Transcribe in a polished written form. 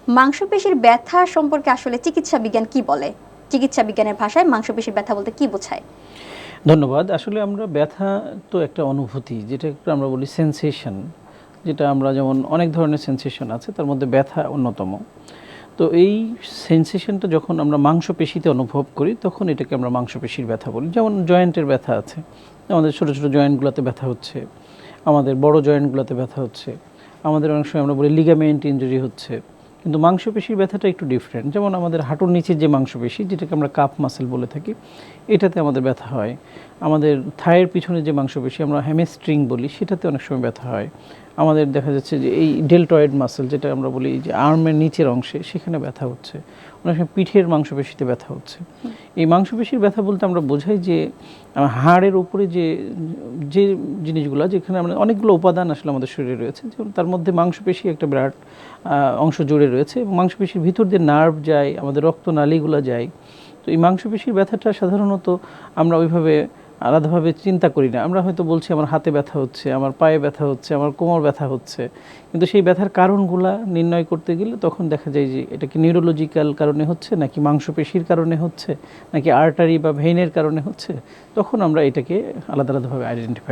মাংসপেশির ব্যথা সম্পর্কে আসলে চিকিৎসা বিজ্ঞান কি বলে? চিকিৎসা বিজ্ঞানের ভাষায় মাংসপেশির ব্যথা বলতে কি বোঝায়? ধন্যবাদ। আসলে আমরা ব্যথা তো একটা অনুভূতি, যেটাকে আমরা বলি সেনসেশন, যেটা আমরা যেমন অনেক ধরনের সেনসেশন আছে, তার মধ্যে ব্যথা অন্যতম। তো এই সেনসেশনটা যখন আমরা মাংসপেশিতে অনুভব করি, তখন এটাকে আমরা মাংসপেশির ব্যথা বলি। যেমন জয়েন্টের ব্যথা আছে, আমাদের ছোটো ছোটো জয়েন্টগুলোতে ব্যথা হচ্ছে, আমাদের বড় জয়েন্টগুলোতে ব্যথা হচ্ছে, আমাদের অনেক সময় আমরা বলি লিগামেন্ট ইনজুরি হচ্ছে। কিন্তু মাংসপেশির ব্যথাটা একটু ডিফারেন্ট। যেমন আমাদের হাঁটুর নিচের যে মাংসপেশি, যেটাকে আমরা কাফ মাসেল বলে থাকি, এটাতে আমাদের ব্যথা হয়। আমাদের থায়ের পিছনে যে মাংসপেশি আমরা হ্যামস্ট্রিং বলি, সেটাতে অনেক সময় ব্যথা হয়। আমাদের দেখা যাচ্ছে যে এই ডেলটয়েড মাসেল, যেটা আমরা বলি যে আর্মের নিচের অংশে, সেখানে ব্যথা হচ্ছে। অনেক সময় পিঠের মাংসপেশিতে ব্যথা হচ্ছে। এই মাংসপেশির ব্যথা বলতে আমরা বোঝাই যে হাড়ের উপরে যে যে জিনিসগুলো, যেখানে আমরা অনেকগুলো উপাদান আসলে আমাদের শরীরে রয়েছে, যেমন তার মধ্যে মাংসপেশি একটা বিরাট অংশ জুড়ে রয়েছে, এবং মাংসপেশির ভিতর দিয়ে নার্ভ যায়, আমাদের রক্তনালীগুলো যায়। তো এই মাংসপেশির ব্যথাটা সাধারণত আমরা ওইভাবে আলাদাভাবে চিন্তা করি না। আমরা হয়তো বলছি আমার হাতে ব্যথা হচ্ছে, আমার পায়ে ব্যথা হচ্ছে, আমার কোমর ব্যথা হচ্ছে, কিন্তু সেই ব্যথার কারণগুলা নির্ণয় করতে গেলে তখন দেখা যায় যে এটা কি নিউরোলজিক্যাল কারণে হচ্ছে, নাকি মাংসপেশির কারণে হচ্ছে, নাকি আর্টারি বা ভেইনের কারণে হচ্ছে। তখন আমরা এটাকে আলাদা আলাদাভাবে আইডেন্টিফাই